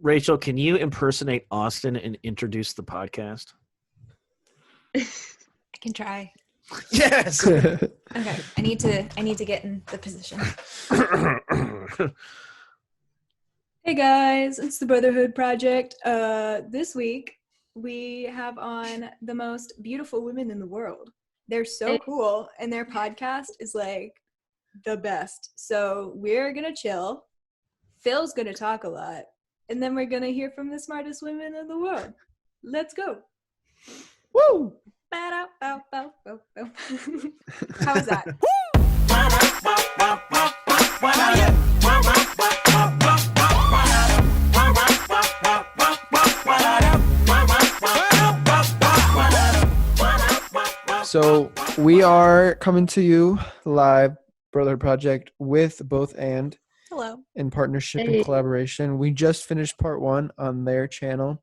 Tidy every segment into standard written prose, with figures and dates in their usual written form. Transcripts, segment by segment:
Rachel, can you impersonate Austin and introduce the podcast? I can try. Yes. Okay, I need to get in the position. Hey guys, it's the Brotherhood Project. This week we have on the most beautiful women in the world. They're so cool, and their podcast is like the best. So we're gonna chill. Phil's gonna talk a lot, and then we're gonna hear from the smartest women in the world. Let's go. Woo! How was that? So we are coming to you live, Brotherhood Project, with Both And Hello. in partnership and collaboration. We just finished part 1 on their channel,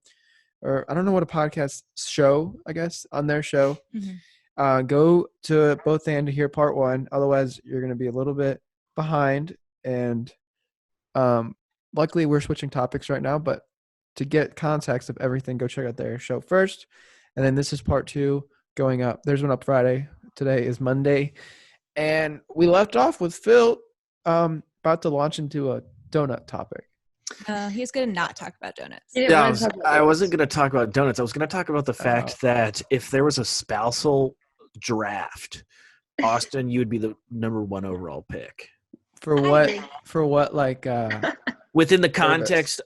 or I don't know what a podcast show, I guess, on their show. Mm-hmm. Go to Both And to hear part 1. Otherwise, you're going to be a little bit behind. And luckily, we're switching topics right now. But to get context of everything, go check out their show first. And then this is part 2 going up. There's one up Friday. Today is Monday. And we left off with Phil about to launch into a donut topic. He's going to not talk about donuts. Yeah, I wasn't going to talk about donuts. I was going to talk about the fact that if there was a spousal draft, Austin, you would be the number 1 overall pick. For what, like within the context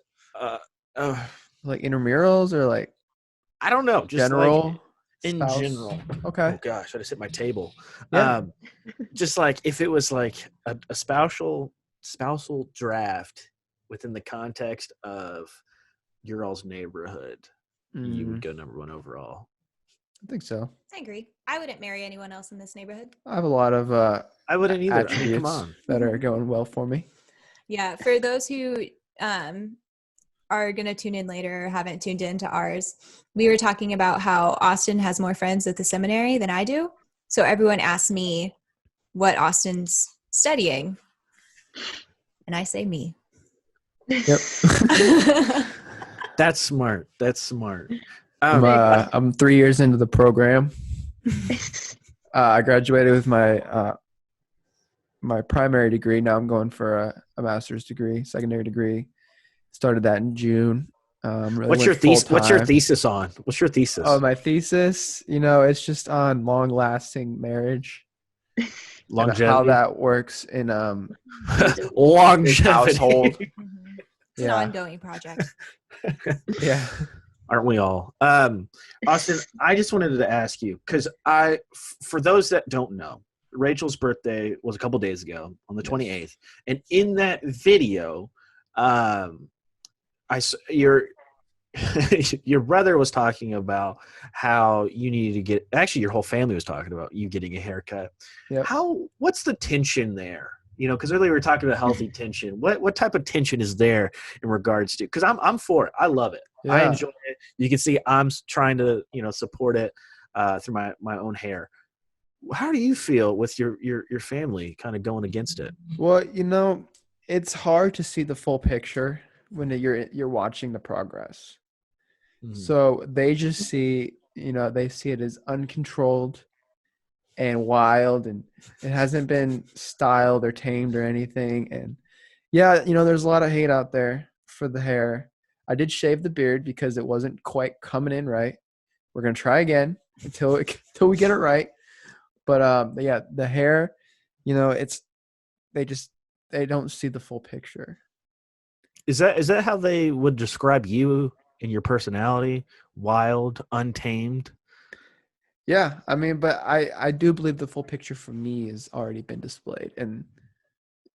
like intramurals or like I don't know, just general like in spouse. general. Okay. Oh gosh, I just hit my table. Yeah. Just like if it was like a spousal draft within the context of your all's neighborhood, you would go number 1 overall. I think so. I agree. I wouldn't marry anyone else in this neighborhood. I have a lot of I wouldn't either. attributes Come on. that are going well for me. Yeah, for those who are going to tune in later or haven't tuned into ours, we were talking about how Austin has more friends at the seminary than I do. So everyone asked me what Austin's studying. And I say me. Yep. That's smart. I'm 3 years into the program. I graduated with my my primary degree. Now I'm going for a master's degree, secondary degree. Started that in June. Really What's your thesis on? What's your thesis? Oh, my thesis, it's just on long-lasting marriage. Longevity. How that works in longevity household. It's an ongoing project. Yeah. Aren't we all? Austin, I just wanted to ask you, because for those that don't know, Rachel's birthday was a couple days ago on the 28th. And in that video, your brother was talking about how you needed to get, actually your whole family was talking about you getting a haircut. Yep. What's the tension there? Because earlier we were talking about healthy tension. What type of tension is there in regards to, because I'm for it. I love it. Yeah. I enjoy it. You can see I'm trying to, support it through my own hair. How do you feel with your family kind of going against it? Well, it's hard to see the full picture when you're watching the progress. Mm-hmm. So they just see, they see it as uncontrolled and wild, and it hasn't been styled or tamed or anything. And yeah, there's a lot of hate out there for the hair. I did shave the beard because it wasn't quite coming in right. We're going to try again until we get it right. But yeah, the hair, they don't see the full picture. Is that how they would describe you and your personality? Wild, untamed? Yeah, but I do believe the full picture for me has already been displayed, and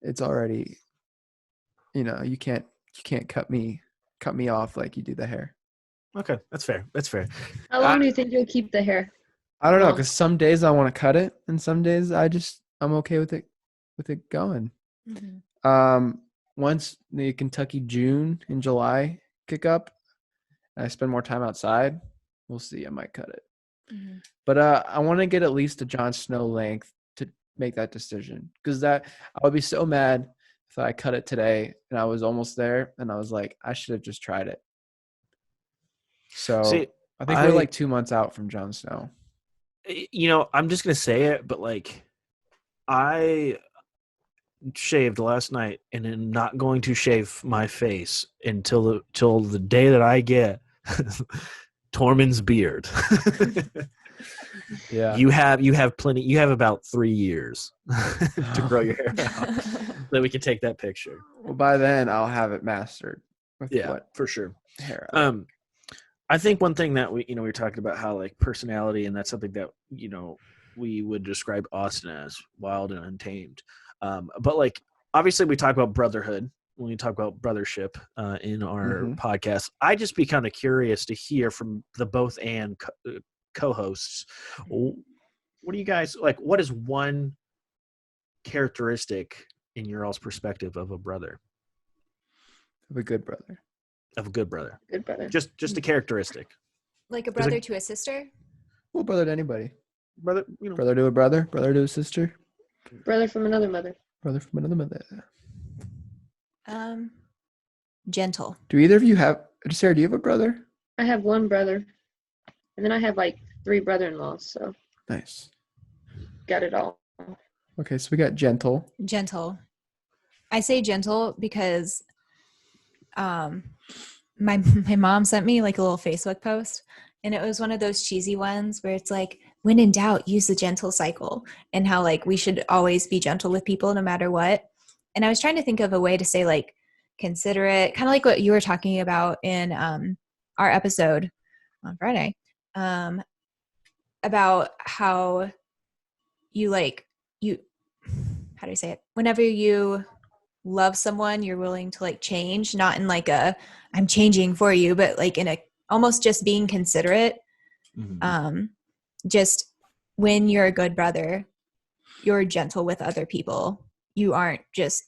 it's already, you can't cut me off like you do the hair. Okay, that's fair. How long do you think you'll keep the hair? I don't know, because some days I want to cut it, and some days I'm okay with it going. Mm-hmm. Once the Kentucky June and July kick up, and I spend more time outside, we'll see. I might cut it. Mm-hmm. But I want to get at least a Jon Snow length to make that decision, because I would be so mad So I cut it today, and I was almost there, and I was like, I should have just tried it. So See, I think we're like 2 months out from Jon Snow. I'm just gonna say it, but like, I shaved last night, and am not going to shave my face until the day that I get Tormund's beard. Yeah. You have plenty. You have about 3 years to grow your hair out. Then we can take that picture. Well, by then I'll have it mastered. With For sure. Hair. I think one thing that we were talking about how like personality, and that's something that we would describe Austin as wild and untamed. But like obviously we talk about brotherhood when we talk about brothership in our podcast. I just be kind of curious to hear from the both and co-hosts. What do you guys like? What is one characteristic in your all's perspective of a brother? Of a good brother. Of a good brother. Good brother. Just a characteristic. Like a brother to a sister? Well, brother to anybody. Brother, Brother to a brother, brother to a sister. Brother from another mother. Brother from another mother. Gentle. Do either of you have, Sarah, do you have a brother? I have one brother. And then I have like 3 brother-in-laws, so Nice. got it all. Okay, so we got gentle. Gentle. I say gentle because my mom sent me like a little Facebook post, and it was one of those cheesy ones where it's like, when in doubt, use the gentle cycle, and how like we should always be gentle with people no matter what. And I was trying to think of a way to say like considerate, kind of like what you were talking about in our episode on Friday, about how how do I say it? Whenever you love someone, you're willing to like change, not in like a I'm changing for you, but like in a almost just being considerate. Just when you're a good brother, you're gentle with other people. You aren't just.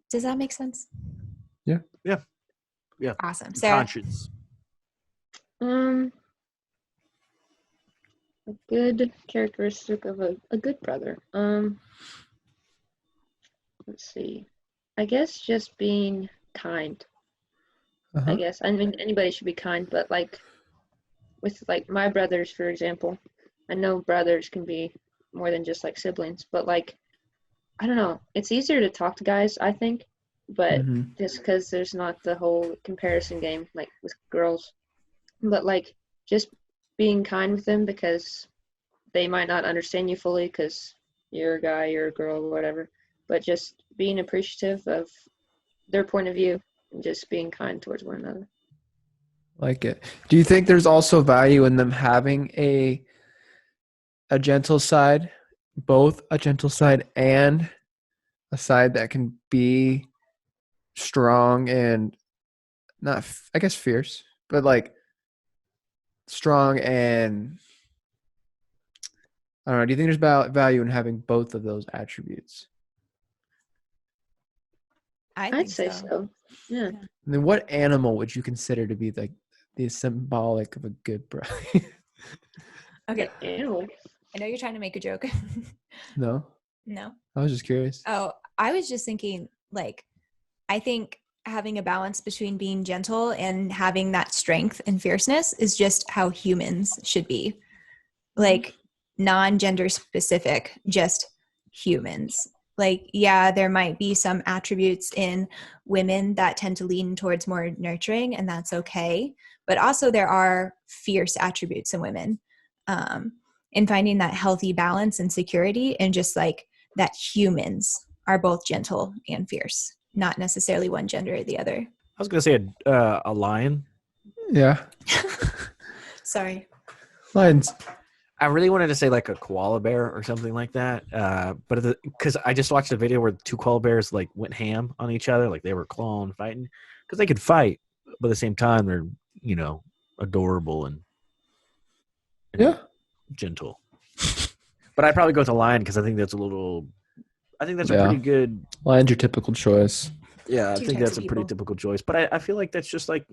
Does that make sense? Yeah. Awesome. Sarah? Conscience. A good characteristic of a good brother. Let's see. I guess just being kind. I guess. I mean, anybody should be kind, but like with like my brothers, for example, I know brothers can be more than just like siblings, but like, I don't know. It's easier to talk to guys, I think, but just because there's not the whole comparison game like with girls, but like just being kind with them because they might not understand you fully because you're a guy, you're a girl, whatever, but just being appreciative of their point of view and just being kind towards one another. Like it. Do you think there's also value in them having a gentle side, both a gentle side and a side that can be strong and not, I guess, fierce, but like strong and I don't know. Do you think there's value in having both of those attributes? I'd say so. Yeah. And then what animal would you consider to be like the symbolic of a good brother? Okay. Animal. I know you're trying to make a joke. No? No. I was just curious. Oh, I was just thinking, like, I think having a balance between being gentle and having that strength and fierceness is just how humans should be. Like, non-gender specific, just humans. Like, yeah, there might be some attributes in women that tend to lean towards more nurturing, and that's okay. But also there are fierce attributes in women. And finding that healthy balance and security, and just like that humans are both gentle and fierce, not necessarily one gender or the other. I was going to say a lion. Yeah. Sorry. Lions. I really wanted to say like a koala bear or something like that, but because I just watched a video where 2 koala bears like went ham on each other, like they were clawing, fighting, because they could fight, but at the same time they're adorable and gentle. But I'd probably go with a lion because I think that's a pretty good. Lion's your typical choice. Yeah, I think that's a pretty typical choice. But I feel like that's just like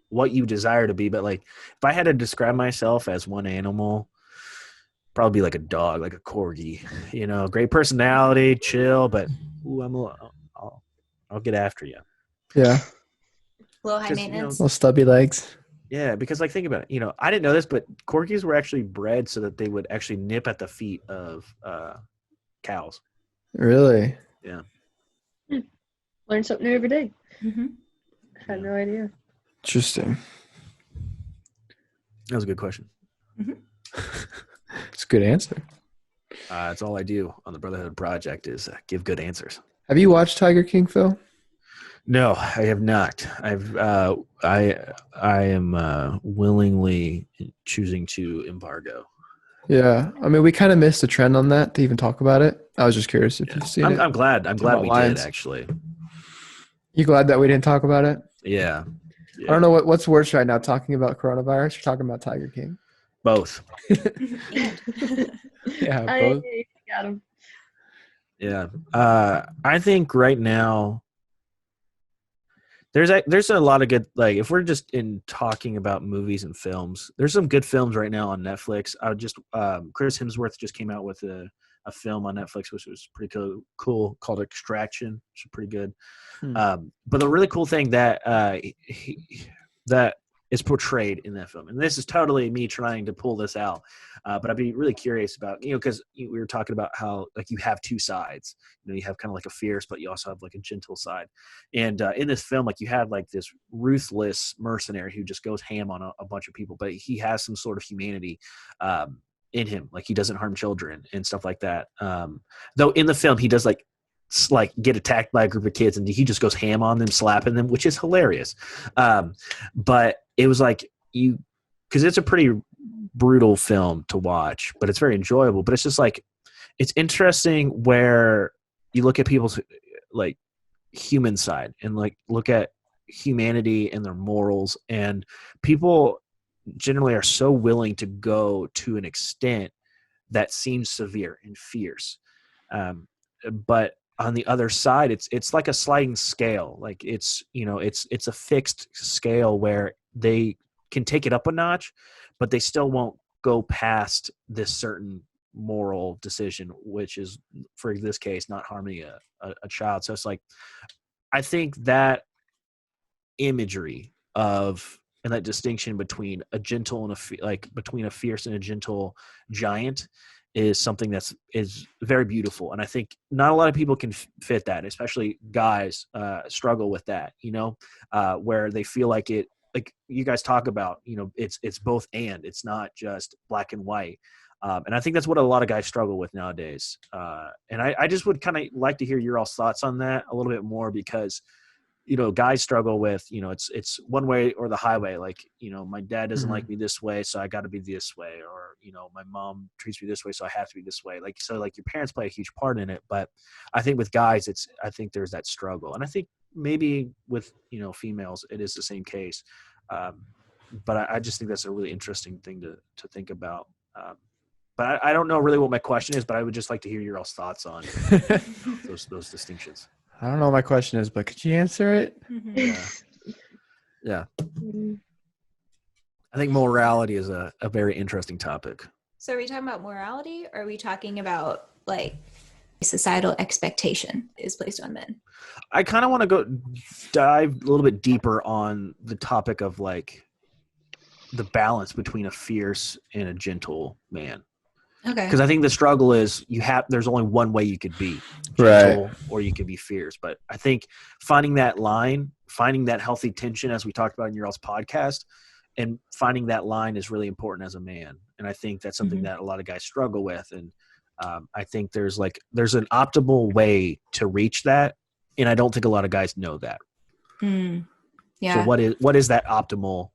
what you desire to be. But like if I had to describe myself as one animal, probably be like a dog, like a corgi. You know, great personality, chill, but I'll get after you. Yeah. Low high 'Cause, you know, maintenance. Little stubby legs. Yeah, because like think about it. You know, I didn't know this, but corgis were actually bred so that they would actually nip at the feet of cows. Really? Yeah. Learn something new every day. Mm-hmm. Had no idea. Interesting. That was a good question. It's a good answer. That's all I do on the Brotherhood Project is give good answers. Have you watched Tiger King, Phil? No, I have not. I am willingly choosing to embargo. Yeah. I mean, we kind of missed the trend on that to even talk about it. I was just curious if you've seen it. I'm glad. I'm Talk glad about we lions. did actually. You glad that we didn't talk about it? Yeah. I don't know what's worse right now, talking about coronavirus or talking about Tiger King. Both. Yeah, I both. got him. Yeah. I think right now there's a lot of good, like if we're just in talking about movies and films, there's some good films right now on Netflix. I would just Chris Hemsworth just came out with a film on Netflix which was pretty cool called Extraction, which is pretty good. But the really cool thing that that is portrayed in that film, and this is totally me trying to pull this out, but I'd be really curious about, because we were talking about how like you have two sides. You have kind of like a fierce, but you also have like a gentle side. And in this film, like you have like this ruthless mercenary who just goes ham on a bunch of people, but he has some sort of humanity in him. Like he doesn't harm children and stuff like that. Though in the film, he does like get attacked by a group of kids and he just goes ham on them, slapping them, which is hilarious. But it was like because it's a pretty brutal film to watch, but it's very enjoyable. But it's just like, it's interesting where you look at people's like human side and like look at humanity and their morals, and people generally are so willing to go to an extent that seems severe and fierce. But on the other side, it's like a sliding scale. Like it's a fixed scale where they can take it up a notch, but they still won't go past this certain moral decision, which is, for this case, not harming a child. So it's like, I think that imagery of, and that distinction between a gentle and between a fierce and a gentle giant is something is very beautiful. And I think not a lot of people can fit that, especially guys struggle with that, where they feel like it, like you guys talk about, it's both, and it's not just black and white. And I think that's what a lot of guys struggle with nowadays. And I just would kind of like to hear your all's thoughts on that a little bit more, because guys struggle with, it's one way or the highway. Like, my dad doesn't like me this way, so I got to be this way. Or, my mom treats me this way, so I have to be this way. Like, so like your parents play a huge part in it. But I think with guys, I think there's that struggle. And I think maybe with, females, it is the same case. But I just think that's a really interesting thing to think about. But I don't know really what my question is, but I would just like to hear your all's thoughts on those distinctions. I don't know what my question is, but could you answer it? Yeah. I think morality is a very interesting topic. So are we talking about morality, or are we talking about like societal expectation is placed on men? I kind of want to go dive a little bit deeper on the topic of like the balance between a fierce and a gentle man. Okay. Because I think the struggle is there's only one way you could be gentle, right, or you could be fierce. But I think finding that line, finding that healthy tension, as we talked about in your all's podcast, and finding that line is really important as a man. And I think that's something that a lot of guys struggle with. And I think there's an optimal way to reach that. And I don't think a lot of guys know that. Yeah. So what is that optimal,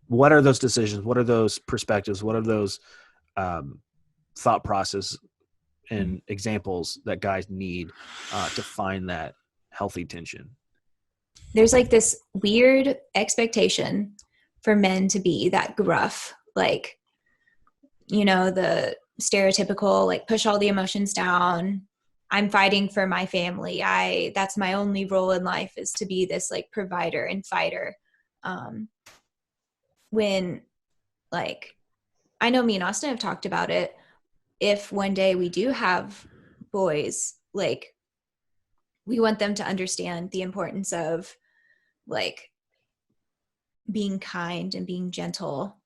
what are those decisions? What are those perspectives? What are those thought process and examples that guys need to find that healthy tension? There's like this weird expectation for men to be that gruff, like, the stereotypical, like, push all the emotions down. I'm fighting for my family. That's my only role in life, is to be this like provider and fighter. When like, I know me and Austin have talked about it. If one day we do have boys, like, we want them to understand the importance of like being kind and being gentle,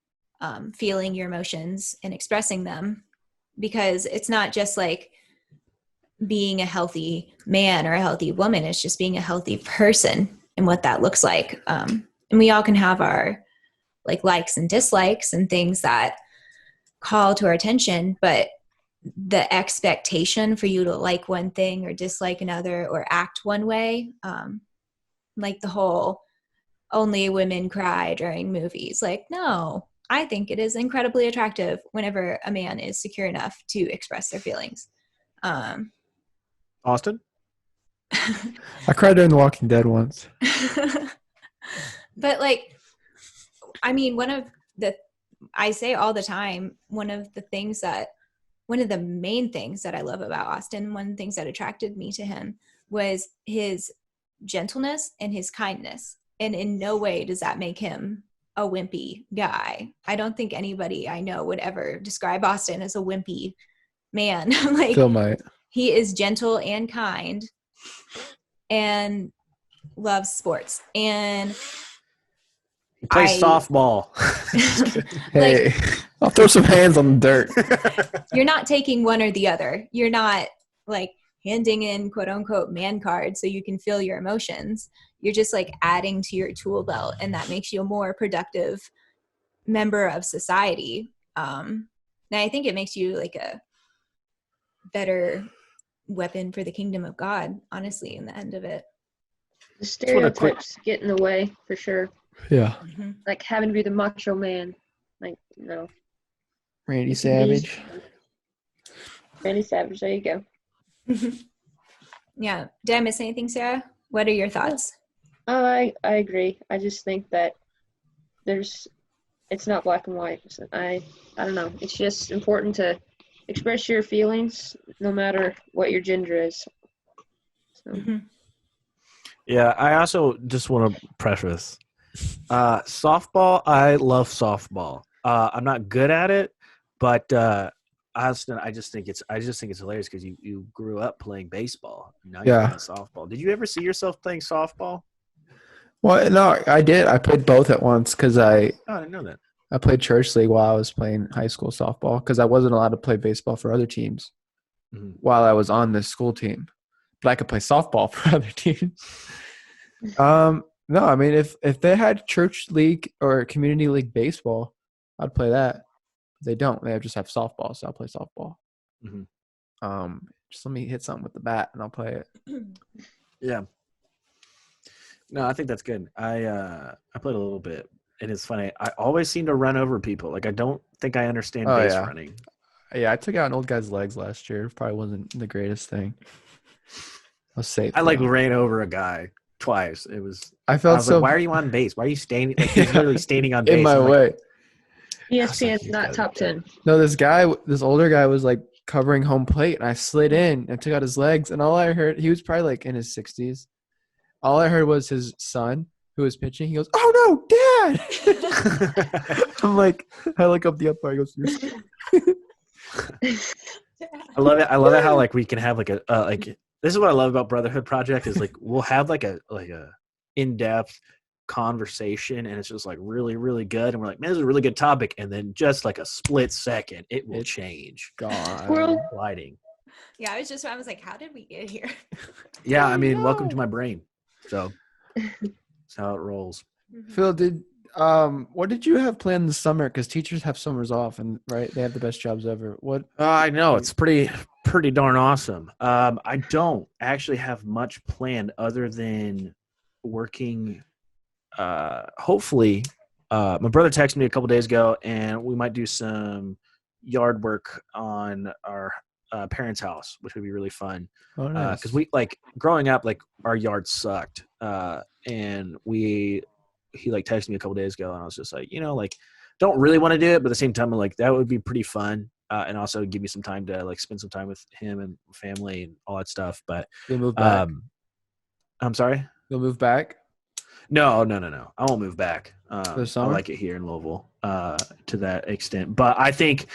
feeling your emotions and expressing them, because it's not just like being a healthy man or a healthy woman, it's just being a healthy person and what that looks like. And we all can have our like likes and dislikes and things that call to our attention, but the expectation for you to like one thing or dislike another or act one way, like the whole only women cry during movies. Like, no, I think it is incredibly attractive whenever a man is secure enough to express their feelings. Austin? I cried during The Walking Dead once. But like, I mean, I say all the time, one of the main things that I love about Austin, one of the things that attracted me to him was his gentleness and his kindness. And in no way does that make him a wimpy guy. I don't think anybody I know would ever describe Austin as a wimpy man. Like, Phil might. he is gentle and kind and loves sports. And He plays softball. Hey, I'll throw some hands on the dirt. You're not taking one or the other. You're not like handing in quote unquote man cards so you can feel your emotions. You're just like adding to your tool belt, and that makes you a more productive member of society. And I think it makes you like a better weapon for the kingdom of God, honestly, in the end of it. The stereotypes get in the way for sure. Yeah. Mm-hmm. Like having to be the macho man. Like, no. Randy Savage. Randy Savage, there you go. Yeah. Did I miss anything, Sarah? What are your thoughts? Oh, I agree. I just think that it's not black and white. So I don't know. It's just important to express your feelings no matter what your gender is. So. Mm-hmm. Yeah, I also just want to preface. Softball, I love softball. I'm not good at it, but Austin, I just think it's hilarious because you grew up playing baseball. Now you're playing softball. Did you ever see yourself playing softball? Well, no, I did. I played both at once because I didn't know that. I played church league while I was playing high school softball because I wasn't allowed to play baseball for other teams while I was on this school team, but I could play softball for other teams. No, I mean if they had church league or community league baseball, I'd play that. They don't. They just have softball, so I'll play softball. Mm-hmm. Just let me hit something with the bat and I'll play it. Yeah. No, I think that's good. I played a little bit, and it's funny. I always seem to run over people. Like I don't think I understand base running. Yeah, I took out an old guy's legs last year. Probably wasn't the greatest thing. I was safe. I ran over a guy twice. It was. I was like, why are you on base? Why are you standing? Like, he's literally standing on base in my way. ESPN's not top 10. No, this older guy was like covering home plate, and I slid in and took out his legs, and all I heard, he was probably like in his 60s. All I heard was his son who was pitching. He goes, "Oh no, Dad!" I'm like, I look up the umpire. He goes, I love it. I love it how like we can have like a this is what I love about Brotherhood Project is like we'll have like a in-depth conversation and it's just like really, really good. And we're like, man, this is a really good topic. And then just like a split second, it will change. God. Lighting. Yeah, I was like, how did we get here? Yeah, I mean, welcome to my brain. So that's how it rolls. Phil, what did you have planned this summer? Because teachers have summers off, and right, they have the best jobs ever. What? I know it's pretty darn awesome. I don't actually have much planned other than working. Hopefully, my brother texted me a couple days ago, and we might do some yard work on our parents' house, which would be really fun. Oh, nice. Because we like growing up, like our yard sucked, and he like texted me a couple days ago, and I was just like, like don't really want to do it, but at the same time, I'm like that would be pretty fun, and also give me some time to like spend some time with him and family and all that stuff. But you'll move back. I'm sorry. You'll move back. No. I won't move back. The I summer? like it here in Louisville to that extent. But I think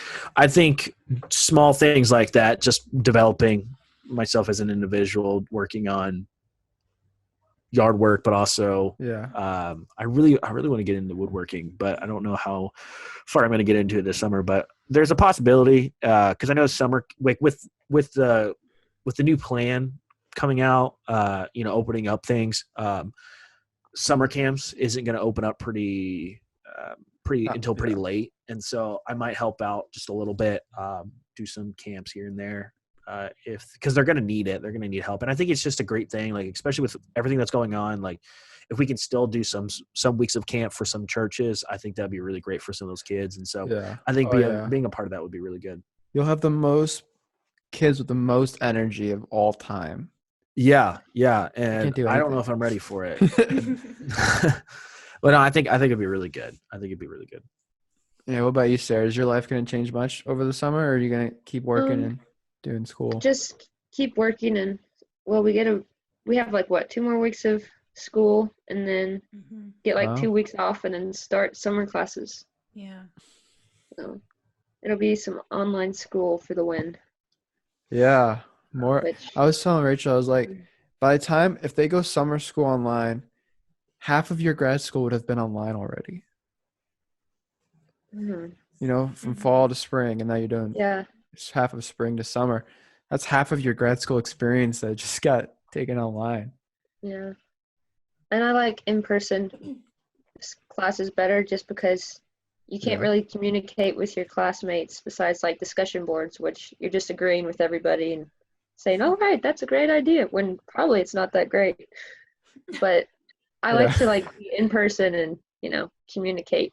small things like that, just developing myself as an individual, working on yard work, but also I really want to get into woodworking, but I don't know how far I'm going to get into it this summer. But there's a possibility because I know summer, like with the new plan coming out, opening up things. Summer camps isn't going to open up pretty late, and so I might help out just a little bit, do some camps here and there, because they're going to need it. They're going to need help, and I think it's just a great thing, like especially with everything that's going on. Like if we can still do some weeks of camp for some churches, I think that'd be really great for some of those kids. And so I think being a part of that would be really good. You'll have the most kids with the most energy of all time. Yeah, and I don't know if I'm ready for it. But no, I think it'd be really good. Yeah, what about you, Sarah? Is your life going to change much over the summer, or are you going to keep working and doing school? Just keep working, and we have like 2 more weeks of school, and then get 2 weeks off, and then start summer classes. Yeah. So it'll be some online school for the win. Yeah. I was telling Rachel, I was like, by the time, if they go summer school online, half of your grad school would have been online already. From fall to spring, and now you're doing half of spring to summer. That's half of your grad school experience that just got taken online. Yeah. And I like in-person classes better just because you can't really communicate with your classmates besides like discussion boards, which you're just agreeing with everybody and saying, "Oh, right, that's a great idea," when probably it's not that great. But I like to be in person and, communicate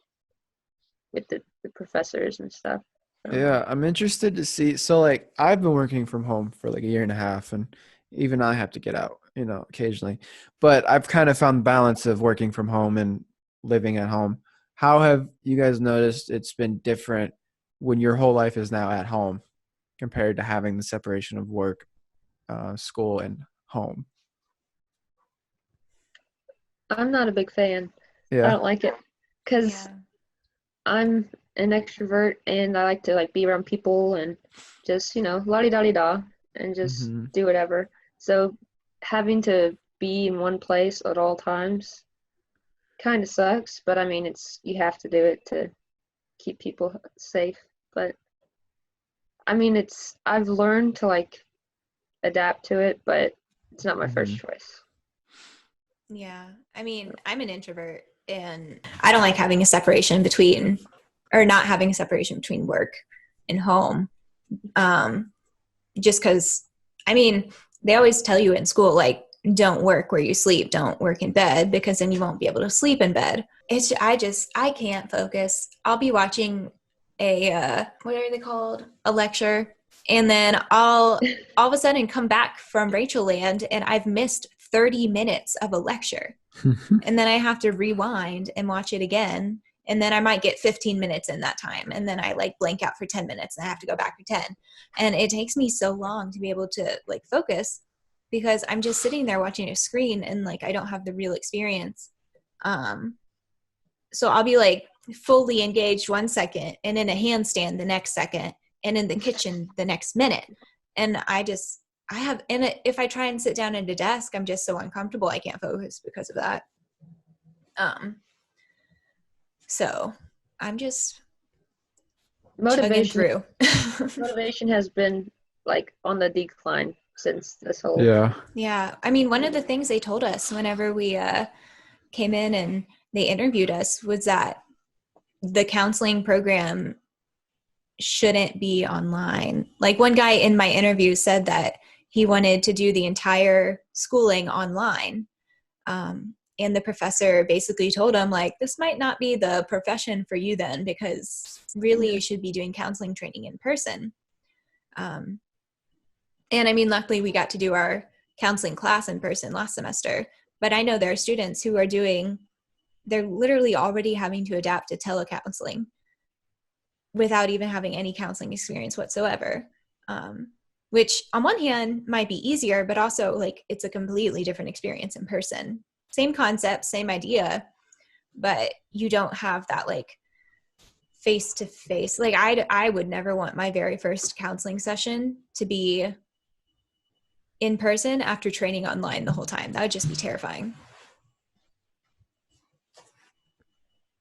with the professors and stuff. So. Yeah, I'm interested to see. So I've been working from home for a year and a half, and even I have to get out, occasionally. But I've kind of found the balance of working from home and living at home. How have you guys noticed it's been different when your whole life is now at home compared to having the separation of work, school, and home? I'm not a big fan. I don't like it because I'm an extrovert and I like to be around people and just, la-di-da-di-da and just do whatever. So having to be in one place at all times kind of sucks, but I mean, you have to do it to keep people safe. But I mean, I've learned to adapt to it, but it's not my first choice. Yeah. I mean, I'm an introvert and I don't like having a separation between work and home. Just because, I mean, they always tell you in school, don't work where you sleep, don't work in bed, because then you won't be able to sleep in bed. I can't focus. I'll be watching what are they called? A lecture. And then I'll all of a sudden come back from Rachel Land and I've missed 30 minutes of a lecture. And then I have to rewind and watch it again. And then I might get 15 minutes in that time. And then I blank out for 10 minutes and I have to go back for 10. And it takes me so long to be able to focus because I'm just sitting there watching a screen and I don't have the real experience. So I'll be fully engaged 1 second and in a handstand the next second and in the kitchen the next minute. And if I try and sit down at a desk, I'm just so uncomfortable. I can't focus because of that. So I'm just chugging through. Motivation has been on the decline since this whole. Yeah. I mean, one of the things they told us whenever we came in and they interviewed us was that the counseling program shouldn't be online. One guy in my interview said that he wanted to do the entire schooling online. And the professor basically told him, this might not be the profession for you then, because really you should be doing counseling training in person. And I mean, luckily we got to do our counseling class in person last semester. But I know there are students who are they're literally already having to adapt to telecounseling without even having any counseling experience whatsoever. Which on one hand might be easier, but also it's a completely different experience in person. Same concept, same idea, but you don't have that like face to face. Like I would never want my very first counseling session to be in person after training online the whole time. That would just be terrifying.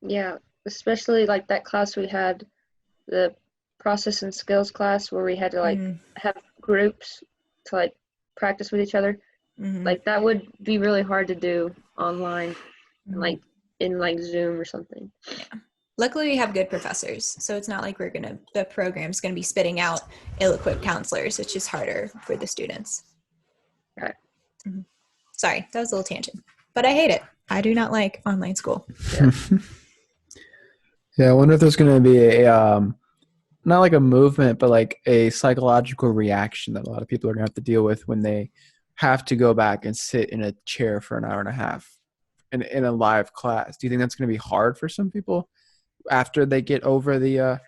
Yeah, especially like that class we had, the process and skills class, where we had to like have groups to like practice with each other. Like that would be really hard to do online, and like in like Zoom or something. Yeah. Luckily, we have good professors, so it's not like the program's gonna be spitting out ill-equipped counselors. It's just harder for the students. Right. Sorry, that was a little tangent, but I hate it. I do not like online school. Yeah. Yeah, I wonder if there's going to be a not like a movement, but like a psychological reaction that a lot of people are going to have to deal with when they have to go back and sit in a chair for an hour and a half in a live class. Do you think that's going to be hard for some people after they get over the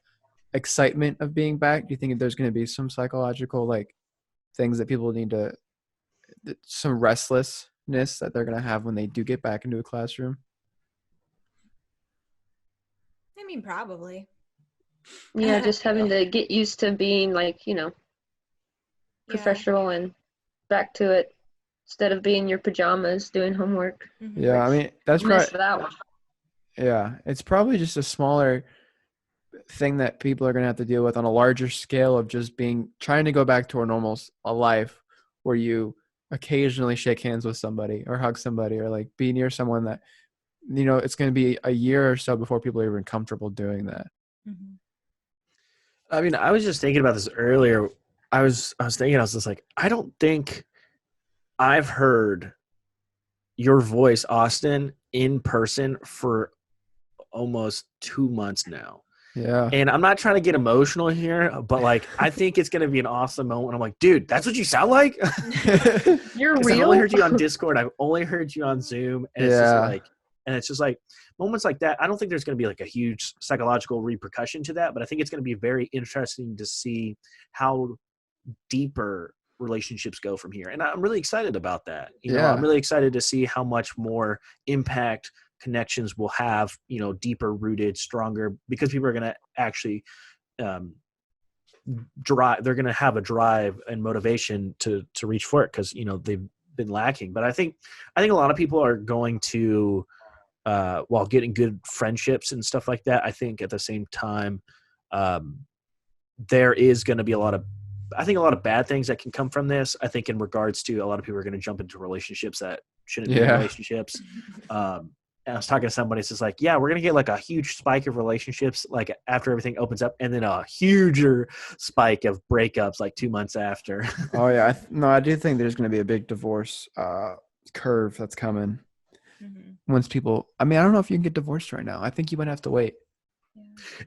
excitement of being back? Do you think there's going to be some psychological like things that people need to, some restlessness that they're going to have when they do get back into a classroom? I mean, probably. Yeah, just having to get used to being like, professional and back to it instead of being in your pajamas doing homework. Yeah, I mean, that's probably that one. Yeah, it's probably just a smaller thing that people are going to have to deal with on a larger scale of just trying to go back to a life where you occasionally shake hands with somebody or hug somebody or like be near someone that, it's going to be a year or so before people are even comfortable doing that. I mean, I was just thinking about this earlier. I was just like, I don't think I've heard your voice, Austin, in person for almost 2 months now. Yeah. And I'm not trying to get emotional here, but like, I think it's going to be an awesome moment. I'm like, dude, that's what you sound like? You're real? I've only heard you on Discord. I've only heard you on Zoom. And it's just like moments like that. I don't think there's going to be like a huge psychological repercussion to that, but I think it's going to be very interesting to see how deeper relationships go from here. And I'm really excited about that. I'm really excited to see how much more impact connections will have, deeper rooted, stronger, because people are going to actually drive. They're going to have a drive and motivation to reach for it because, they've been lacking. But I think a lot of people are going to, while getting good friendships and stuff like that, I think at the same time, there is going to be a lot of bad things that can come from this. I think in regards to a lot of people are going to jump into relationships that shouldn't be relationships. And I was talking to somebody, it's just like, yeah, we're going to get like a huge spike of relationships, like after everything opens up, and then a huger spike of breakups like 2 months after. Oh yeah. I do think there's going to be a big divorce curve that's coming. Once people, I mean, I don't know if you can get divorced right now. I think you might have to wait.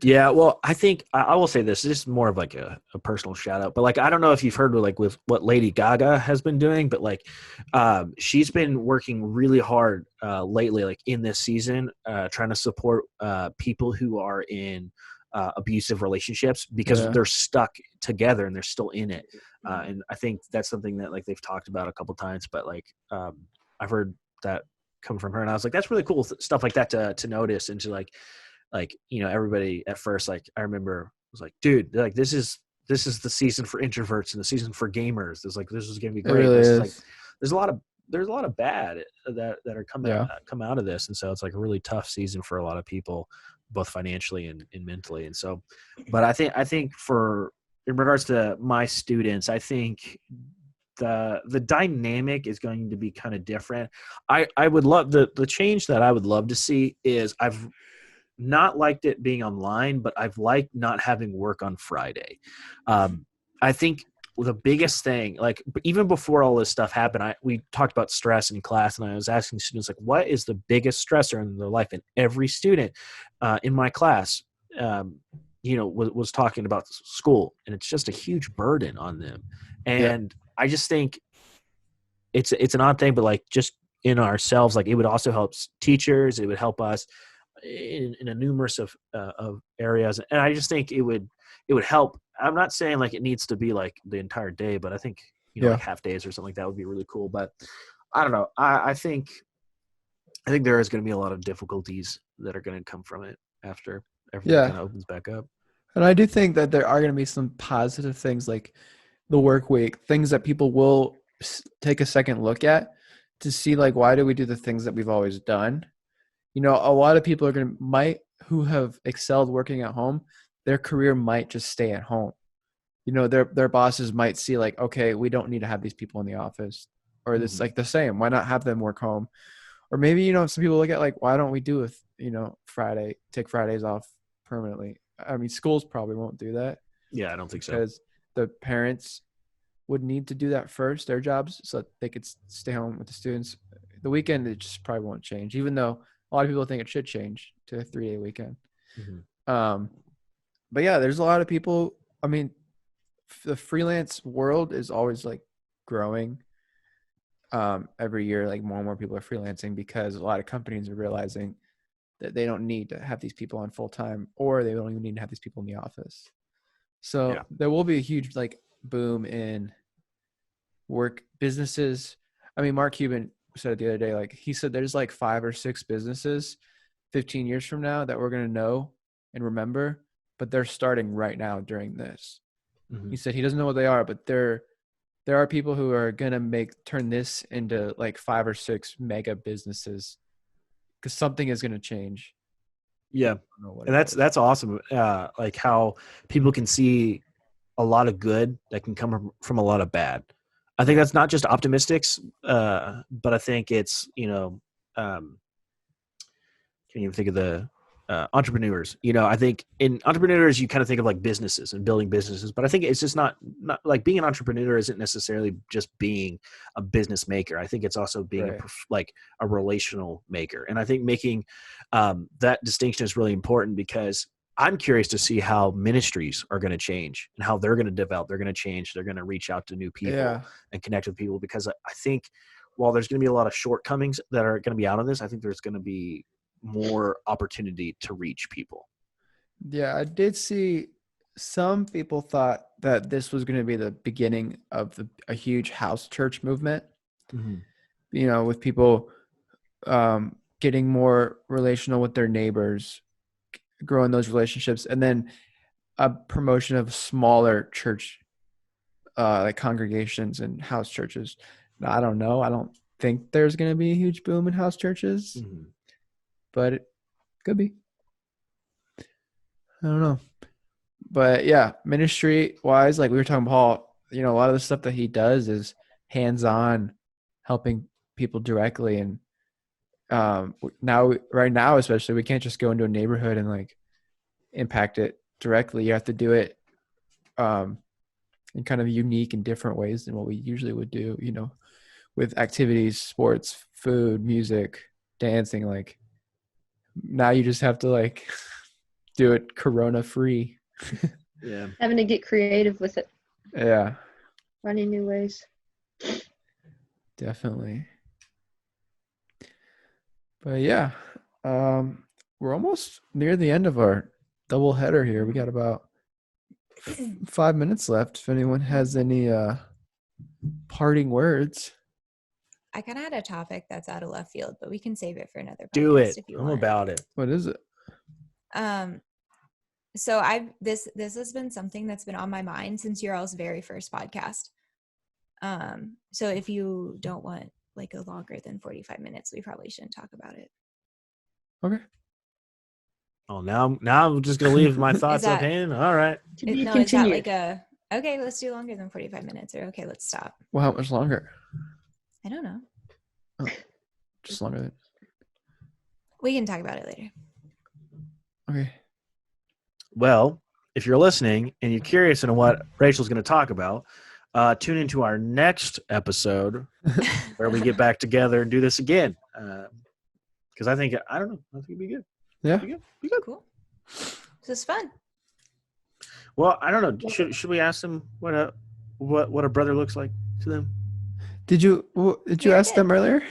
Yeah, well, I think I will say this is more of like a personal shout out, but like I don't know if you've heard with what Lady Gaga has been doing, but like she's been working really hard lately, like in this season, trying to support people who are in abusive relationships because they're stuck together and they're still in it. And I think that's something that like they've talked about a couple times, but like I've heard that come from her, and I was like, that's really cool stuff like that to notice and to like everybody at first, like I remember was like, dude, like this is the season for introverts and the season for gamers. There's like, this is going to be great. Really is. Like, there's a lot of bad that are come out of this. And so it's like a really tough season for a lot of people, both financially and mentally. And so, but I think in regards to my students, I think the dynamic is going to be kind of different. I would love the change that I would love to see is I've not liked it being online, but I've liked not having work on Friday. I think the biggest thing, like even before all this stuff happened, we talked about stress in class, and I was asking students like, what is the biggest stressor in their life? And every student in my class, was talking about school, and it's just a huge burden on them. And I just think it's an odd thing, but like just in ourselves, like it would also help teachers. It would help us in a numerous of areas, and I just think it would help. I'm not saying like it needs to be like the entire day, but I think like half days or something like that would be really cool. But I don't know. I think I think there is going to be a lot of difficulties that are going to come from it after everything kind of opens back up. And I do think that there are going to be some positive things like the work week, things that people will take a second look at to see, like, why do we do the things that we've always done? You know, a lot of people are who have excelled working at home, their career might just stay at home. You know, their bosses might see like, okay, we don't need to have these people in the office, or it's like the same. Why not have them work home? Or maybe, you know, some people look at like, why don't we do take Fridays off permanently? I mean, schools probably won't do that. Yeah, I don't think so. Because the parents would need to do that first, their jobs, so that they could stay home with the students. The weekend, it just probably won't change, even though a lot of people think it should change to a 3-day weekend. But yeah, there's a lot of people. I mean, the freelance world is always like growing. Every year, like more and more people are freelancing because a lot of companies are realizing that they don't need to have these people on full time, or they don't even need to have these people in the office. So there will be a huge like boom in work businesses. I mean, Mark Cuban said it the other day, like he said there's like 5 or 6 businesses 15 years from now that we're going to know and remember, but they're starting right now during this. He said he doesn't know what they are, but there are people who are going to turn this into like 5 or 6 mega businesses because something is going to change. Yeah. And that's awesome. Like how people can see a lot of good that can come from a lot of bad. I think that's not just optimistics, but I think it's, you know, can't even think of the entrepreneurs. You know, I think in entrepreneurs, you kind of think of like businesses and building businesses, but I think it's just not like being an entrepreneur isn't necessarily just being a business maker. I think it's also being like a relational maker. And I think making that distinction is really important because I'm curious to see how ministries are going to change and how they're going to develop. They're going to change. They're going to reach out to new people and connect with people, because I think while there's going to be a lot of shortcomings that are going to be out of this, I think there's going to be more opportunity to reach people. Yeah, I did see some people thought that this was going to be the beginning of a huge house church movement. You know, with people getting more relational with their neighbors, growing those relationships, and then a promotion of smaller church like congregations and house churches. Now, I don't know. I don't think there's going to be a huge boom in house churches. But it could be. I don't know. But yeah, ministry wise, like we were talking about Paul, you know, a lot of the stuff that he does is hands-on, helping people directly. And right now, especially, we can't just go into a neighborhood and like impact it directly. You have to do it in kind of unique and different ways than what we usually would do, you know, with activities, sports, food, music, dancing. Like now you just have to like do it corona free. Yeah. Having to get creative with it. Yeah. Finding new ways. Definitely. But yeah, we're almost near the end of our double header here. We got about 5 minutes left. If anyone has any parting words. I kind of had a topic that's out of left field, but we can save it for another podcast. Do it. If you I'm want. about it. What is it? So this has been something that's been on my mind since your all's very first podcast. So if you don't want like a longer than 45 minutes, we probably shouldn't talk about it. Okay. Oh, now I'm just gonna leave my thoughts up in. All right. Is that like okay, let's do longer than 45 minutes, or okay, let's stop. Well, how much longer? I don't know. Oh, just longer than. We can talk about it later. Okay. Well, if you're listening and you're curious on what Rachel's going to talk about, tune into our next episode where we get back together and do this again. Because I think it'd be good. Yeah. Be good. Cool. This is fun. Well, I don't know. Should we ask them what a brother looks like to them? Did you ask them earlier?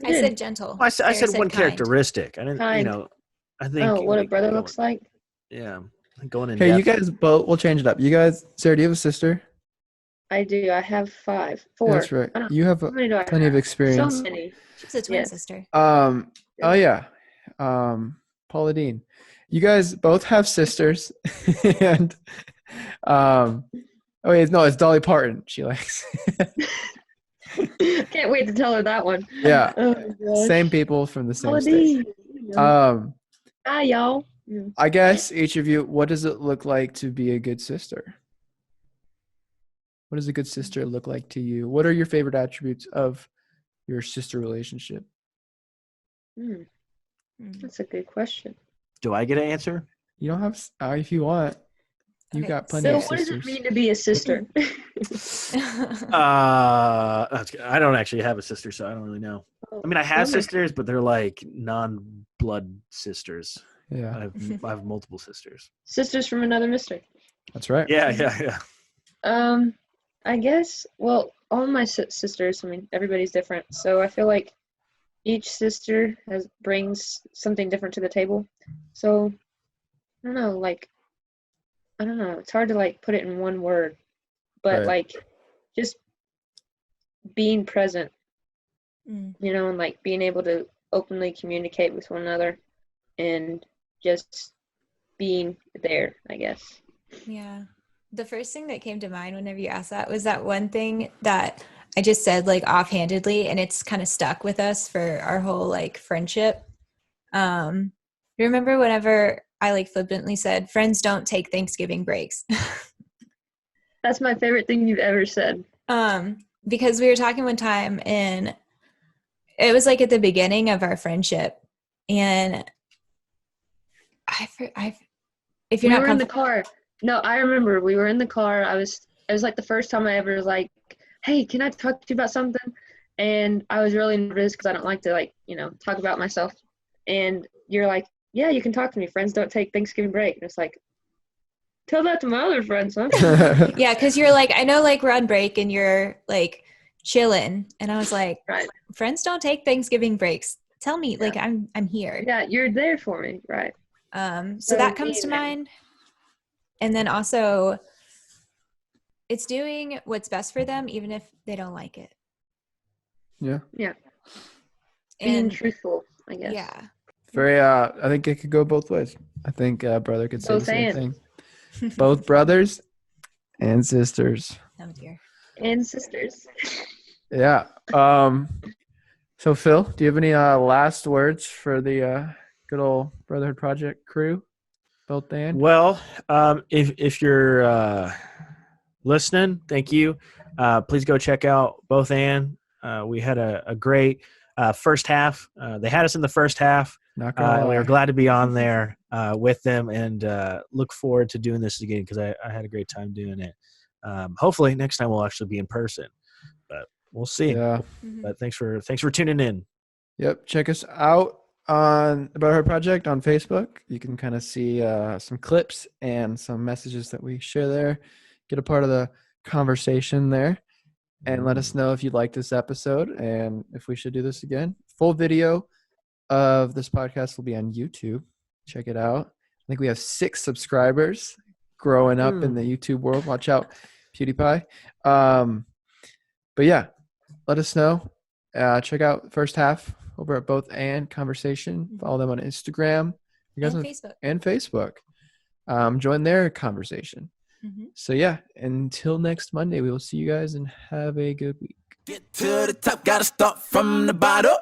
I said gentle. I said one kind. Characteristic. I didn't. Kind. You know. I think. What a brother looks like. Yeah. Going in. Hey, depth. you guys both. We'll change it up. You guys, Sarah, do you have a sister? I do. I have 5. 4. That's right. I don't, You have how many do I plenty of have? experience. So many. She's a twin Yes. sister. Oh yeah. Paula Dean. You guys both have sisters. And oh wait, no, it's Dolly Parton. She likes Can't wait to tell her that one. Yeah. Oh, my gosh. Same people from the same Paula state. Dean. Hi, y'all. I guess each of you, what does it look like to be a good sister? What does a good sister look like to you? What are your favorite attributes of your sister relationship? That's a good question. Do I get an answer? You don't have, if you want. You Okay, got plenty So of what does sisters. it mean to be a sister? I don't actually have a sister, so I don't really know. I mean, I have sisters, but they're like non-blood sisters. Yeah, I have multiple sisters. Sisters from another mister. that's right. Yeah. I guess, well, all my sisters, I mean, everybody's different. So I feel like each sister brings something different to the table. So, I don't know, it's hard to, like, put it in one word. But, Right. like, just being present, Mm. you know, and, like, being able to openly communicate with one another and just being there, I guess. Yeah. The first thing that came to mind whenever you asked that was that one thing that I just said like offhandedly, and it's kind of stuck with us for our whole like friendship. You remember whenever I like flippantly said, friends don't take Thanksgiving breaks? That's my favorite thing you've ever said. Because we were talking one time and it was like at the beginning of our friendship, and if you're We not were in the car. No, I remember we were in the car. It was like the first time I ever was like, hey, can I talk to you about something? And I was really nervous because I don't like to like, talk about myself. And you're like, yeah, you can talk to me. Friends don't take Thanksgiving break. And it's like, tell that to my other friends, huh? Yeah, because you're like, I know like we're on break and you're like chilling. And I was like, Right. Friends don't take Thanksgiving breaks. Tell me, like I'm here. Yeah, you're there for me, right? So that comes to mind. And then also, it's doing what's best for them, even if they don't like it. Yeah. Yeah. Being And truthful, I guess. yeah. Very, I think it could go both ways. I think brother could say Both the same and. thing. Both brothers and sisters. Oh dear. And sisters. Yeah. So Phil, do you have any last words for the good old Brotherhood Project crew? Both and. Well, if you're listening, thank you. Please go check out Both and. We had a great first half. They had us in the first half. Not gonna And we lie. were glad to be on there with them, and look forward to doing this again because I had a great time doing it. Hopefully next time we'll actually be in person, but we'll see. Yeah. But thanks for tuning in. Yep. Check us out on the Brotherhood Project on Facebook. You can kind of see some clips and some messages that we share there. Get a part of the conversation there, and let us know if you like this episode and if we should do this again. Full video of this podcast will be on YouTube. Check it out. I think we have 6 subscribers growing up in the YouTube world. Watch out, PewDiePie. But yeah, let us know. Check out first half over at Both and Conversation. Follow them on Instagram. You guys And on Facebook. And Facebook. Join their conversation. Mm-hmm. So yeah, until next Monday, we will see you guys and have a good week. Get to the top, gotta start from the bottom.